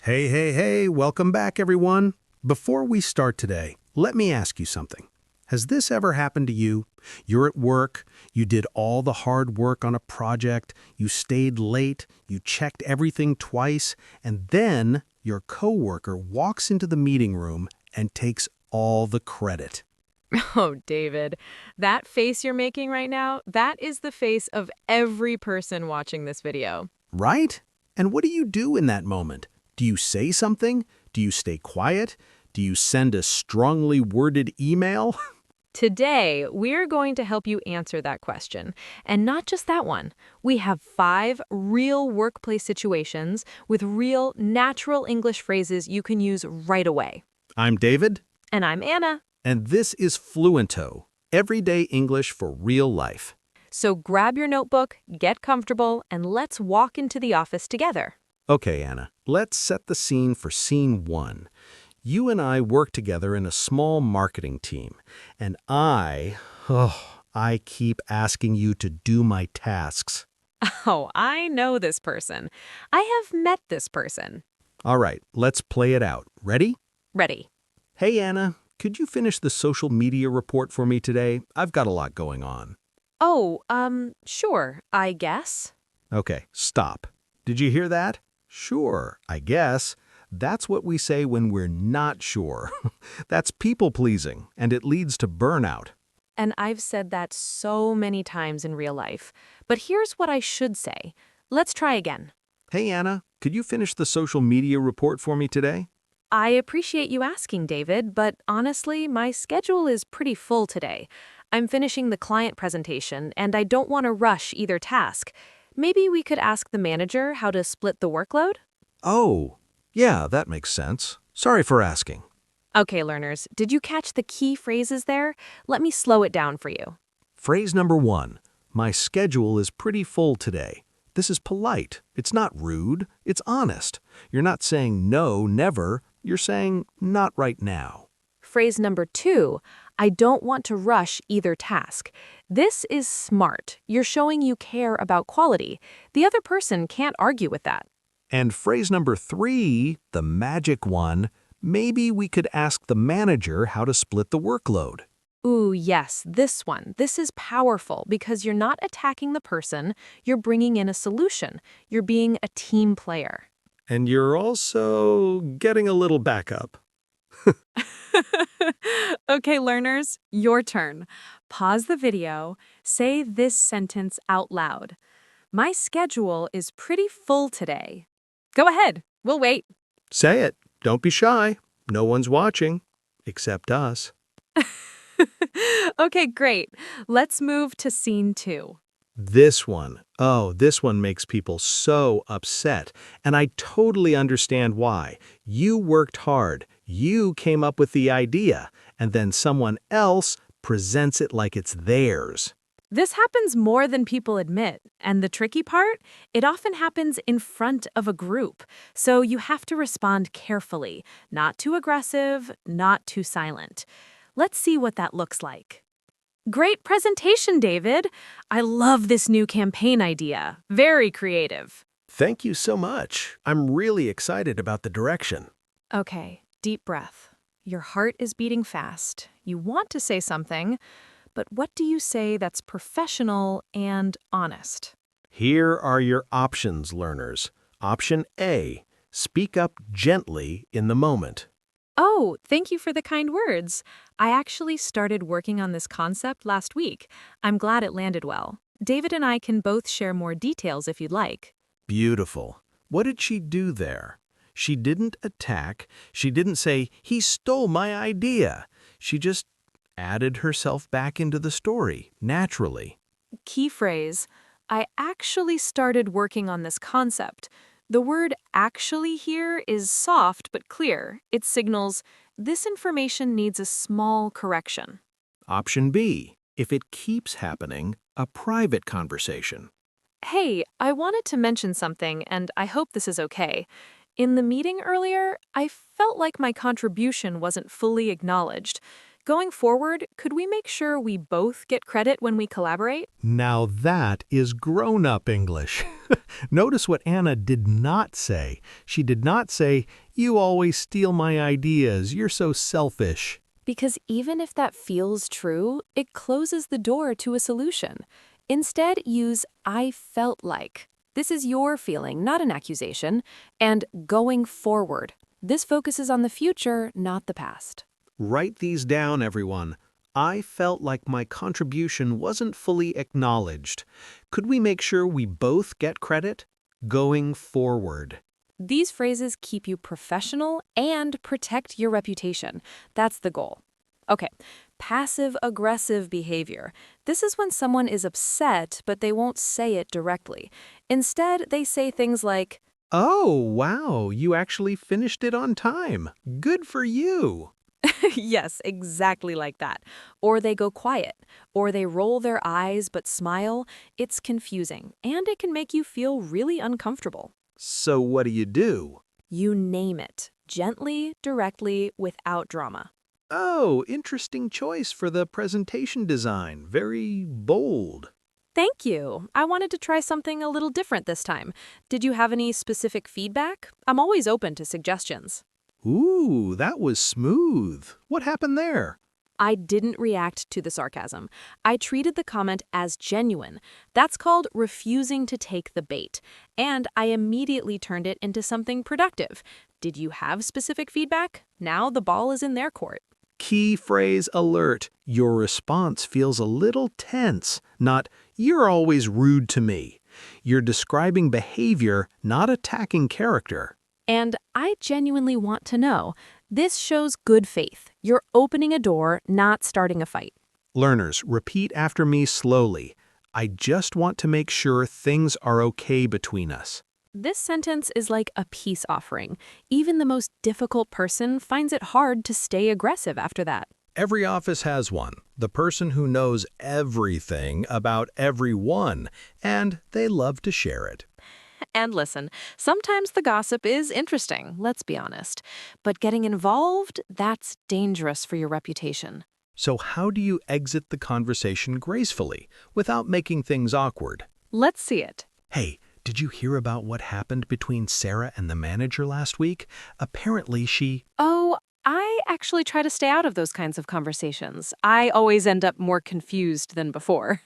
Hey, welcome back, everyone. Before we start today, let me ask you something. Has this ever happened to you? You're at work, you did all the hard work on a project, you stayed late, you checked everything twice, and then your coworker walks into the meeting room and takes all the credit. Oh, David, that face you're making right now, that is the face of every person watching this video. Right? And what do you do in that moment? Do you say something? Do you stay quiet? Do you send a strongly worded email? Today, we're going to help you answer that question. And not just that one. We have 5 real workplace situations with real, natural English phrases you can use right away. I'm David. And I'm Anna. And this is Fluento, everyday English for real life. So grab your notebook, get comfortable, and let's walk into the office together. Okay, Anna, let's set the scene for scene 1. You and I work together in a small marketing team, and I keep asking you to do my tasks. Oh, I know this person. I have met this person. All right, let's play it out. Ready? Ready. Hey, Anna, could you finish the social media report for me today? I've got a lot going on. Oh, sure, I guess. Okay, stop. Did you hear that? Sure, I guess. That's what we say when we're not sure. That's people-pleasing, and it leads to burnout. And I've said that so many times in real life. But here's what I should say. Let's try again. Hey, Anna, could you finish the social media report for me today? I appreciate you asking, David, but honestly, my schedule is pretty full today. I'm finishing the client presentation, and I don't want to rush either task. Maybe we could ask the manager how to split the workload? Oh, yeah, that makes sense. Sorry for asking. Okay, learners, did you catch the key phrases there? Let me slow it down for you. Phrase number 1. My schedule is pretty full today. This is polite. It's not rude. It's honest. You're not saying no, never. You're saying not right now. Phrase number 2, I don't want to rush either task. This is smart. You're showing you care about quality. The other person can't argue with that. And phrase number 3, the magic one, maybe we could ask the manager how to split the workload. Ooh, yes, this one. This is powerful because you're not attacking the person, you're bringing in a solution. You're being a team player. And you're also getting a little backup. Okay, learners, your turn. Pause the video, say this sentence out loud. My schedule is pretty full today. Go ahead, we'll wait. Say it. Don't be shy. No one's watching. Except us. Okay, great. Let's move to scene 2. This one. Oh, this one makes people so upset. And I totally understand why. You worked hard. You came up with the idea. And then someone else presents it like it's theirs. This happens more than people admit, and the tricky part, it often happens in front of a group, so you have to respond carefully, not too aggressive, not too silent. Let's see what that looks like. Great presentation, David. I love this new campaign idea. Very creative. Thank you so much. I'm really excited about the direction. Okay, deep breath. Your heart is beating fast. You want to say something, but what do you say that's professional and honest? Here are your options, learners. Option A, speak up gently in the moment. Oh, thank you for the kind words. I actually started working on this concept last week. I'm glad it landed well. David and I can both share more details if you'd like. Beautiful. What did she do there? She didn't attack. She didn't say, he stole my idea. She just added herself back into the story, naturally. Key phrase, I actually started working on this concept. The word actually here is soft but clear. It signals this information needs a small correction. Option B, if it keeps happening, a private conversation. Hey, I wanted to mention something, and I hope this is okay. In the meeting earlier, I felt like my contribution wasn't fully acknowledged. Going forward, could we make sure we both get credit when we collaborate? Now that is grown-up English. Notice what Anna did not say. She did not say, "You always steal my ideas. You're so selfish." Because even if that feels true, it closes the door to a solution. Instead, use I felt like. This is your feeling, not an accusation. And going forward. This focuses on the future, not the past. Write these down, everyone. I felt like my contribution wasn't fully acknowledged. Could we make sure we both get credit? Going forward. These phrases keep you professional and protect your reputation. That's the goal. Okay, passive-aggressive behavior. This is when someone is upset, but they won't say it directly. Instead, they say things like, Oh, wow, you actually finished it on time. Good for you. yes, exactly like that. Or they go quiet, or they roll their eyes but smile. It's confusing, and it can make you feel really uncomfortable. So what do? You name it, gently, directly, without drama. Oh, interesting choice for the presentation design. Very bold. Thank you. I wanted to try something a little different this time. Did you have any specific feedback? I'm always open to suggestions. Ooh, that was smooth. What happened there? I didn't react to the sarcasm. I treated the comment as genuine. That's called refusing to take the bait. And I immediately turned it into something productive. Did you have specific feedback? Now the ball is in their court. Key phrase alert. Your response feels a little tense, not, "You're always rude to me." You're describing behavior, not attacking character. And I genuinely want to know. This shows good faith. You're opening a door, not starting a fight. Learners, repeat after me slowly. I just want to make sure things are okay between us. This sentence is like a peace offering. Even the most difficult person finds it hard to stay aggressive after that. Every office has one, the person who knows everything about everyone, and they love to share it. And listen, sometimes the gossip is interesting, let's be honest. But getting involved, that's dangerous for your reputation. So how do you exit the conversation gracefully, without making things awkward? Let's see it. Hey, did you hear about what happened between Sarah and the manager last week? Apparently she... Oh, I actually try to stay out of those kinds of conversations. I always end up more confused than before.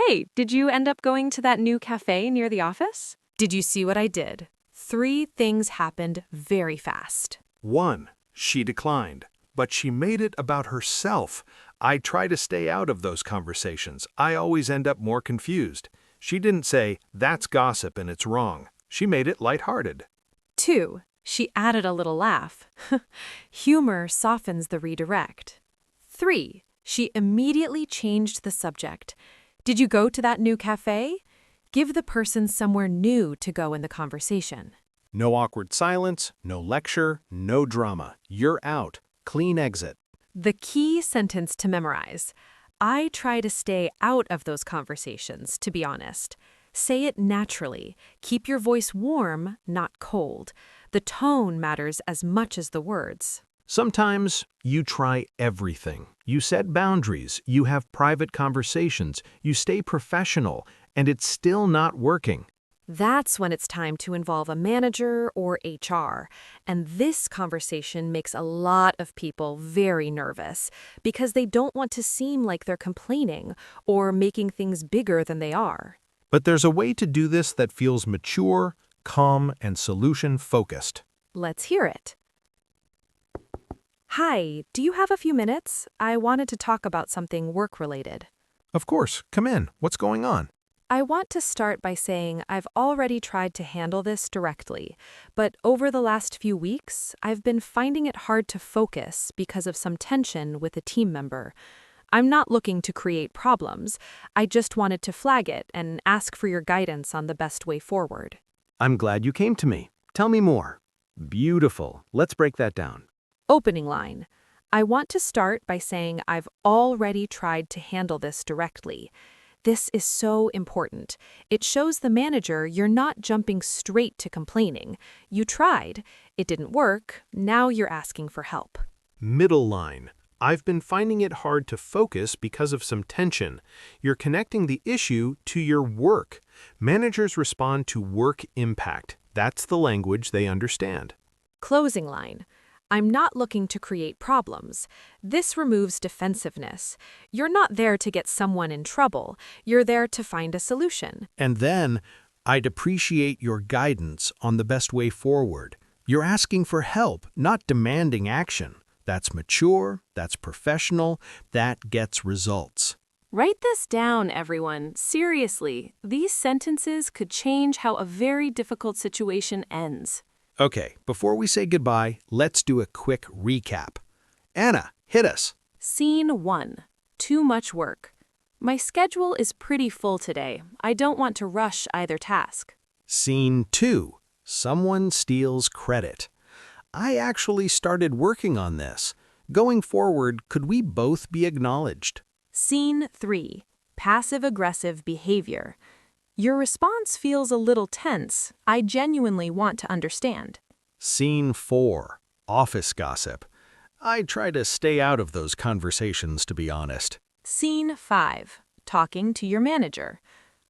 Hey, did you end up going to that new cafe near the office? Did you see what I did? 3 things happened very fast. 1. She declined, but she made it about herself. I try to stay out of those conversations. I always end up more confused. She didn't say, "That's gossip and it's wrong." She made it lighthearted. 2. She added a little laugh. Humor softens the redirect. 3. She immediately changed the subject. Did you go to that new cafe? Give the person somewhere new to go in the conversation. No awkward silence, no lecture, no drama. You're out. Clean exit. The key sentence to memorize. I try to stay out of those conversations, to be honest. Say it naturally. Keep your voice warm, not cold. The tone matters as much as the words. Sometimes you try everything. You set boundaries, you have private conversations, you stay professional, and it's still not working. That's when it's time to involve a manager or HR. And this conversation makes a lot of people very nervous because they don't want to seem like they're complaining or making things bigger than they are. But there's a way to do this that feels mature, calm, and solution-focused. Let's hear it. Hi, do you have a few minutes? I wanted to talk about something work-related. Of course, come in. What's going on? I want to start by saying I've already tried to handle this directly, but over the last few weeks, I've been finding it hard to focus because of some tension with a team member. I'm not looking to create problems. I just wanted to flag it and ask for your guidance on the best way forward. I'm glad you came to me. Tell me more. Beautiful. Let's break that down. Opening line. I want to start by saying I've already tried to handle this directly. This is so important. It shows the manager you're not jumping straight to complaining. You tried. It didn't work. Now you're asking for help. Middle line. I've been finding it hard to focus because of some tension. You're connecting the issue to your work. Managers respond to work impact. That's the language they understand. Closing line. I'm not looking to create problems. This removes defensiveness. You're not there to get someone in trouble. You're there to find a solution. And then, I'd appreciate your guidance on the best way forward. You're asking for help, not demanding action. That's mature, that's professional, that gets results. Write this down, everyone. Seriously, these sentences could change how a very difficult situation ends. Okay, before we say goodbye, let's do a quick recap. Anna, hit us. Scene 1. Too much work. My schedule is pretty full today. I don't want to rush either task. Scene 2. Someone steals credit. I actually started working on this. Going forward, could we both be acknowledged? Scene 3. Passive-aggressive behavior. Your response feels a little tense. I genuinely want to understand. Scene 4. Office gossip. I try to stay out of those conversations, to be honest. Scene 5. Talking to your manager.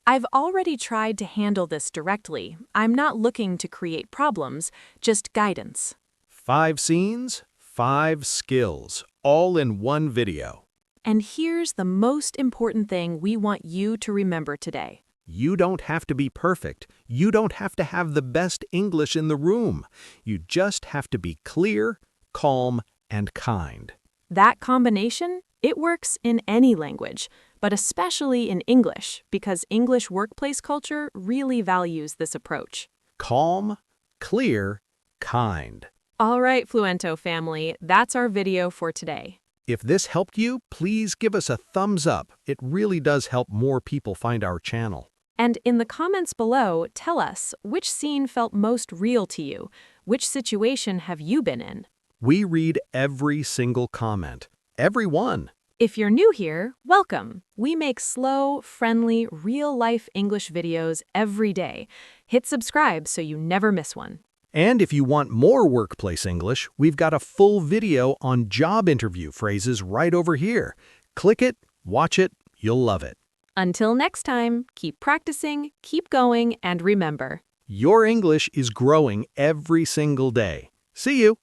I've already tried to handle this directly. I'm not looking to create problems, just guidance. 5 scenes, 5 skills, all in one video. And here's the most important thing we want you to remember today. You don't have to be perfect. You don't have to have the best English in the room. You just have to be clear, calm, and kind. That combination, it works in any language, but especially in English, because English workplace culture really values this approach. Calm, clear, kind. All right, Fluento family, that's our video for today. If this helped you, please give us a thumbs up. It really does help more people find our channel. And in the comments below, tell us which scene felt most real to you. Which situation have you been in? We read every single comment. Every one. If you're new here, welcome. We make slow, friendly, real-life English videos every day. Hit subscribe so you never miss one. And if you want more workplace English, we've got a full video on job interview phrases right over here. Click it, watch it, you'll love it. Until next time, keep practicing, keep going, and remember, Your English is growing every single day. See you!